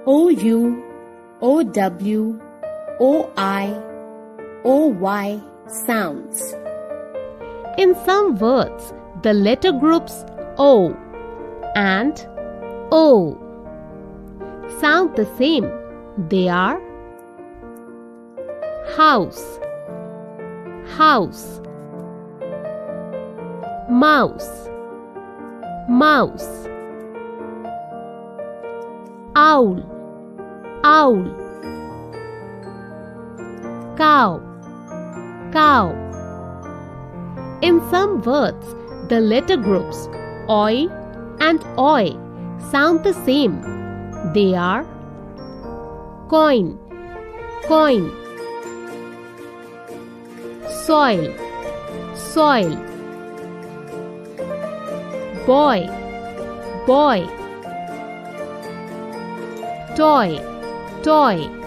OU, OW, OI, OY sounds. In some words, the letter groups O and O sound the same. They are house, house, mouse, mouse, owl, owl, cow, cow. In some words, the letter groups OI and OI sound the same. They are coin, coin, soil, soil, boy, boy, toy, toy.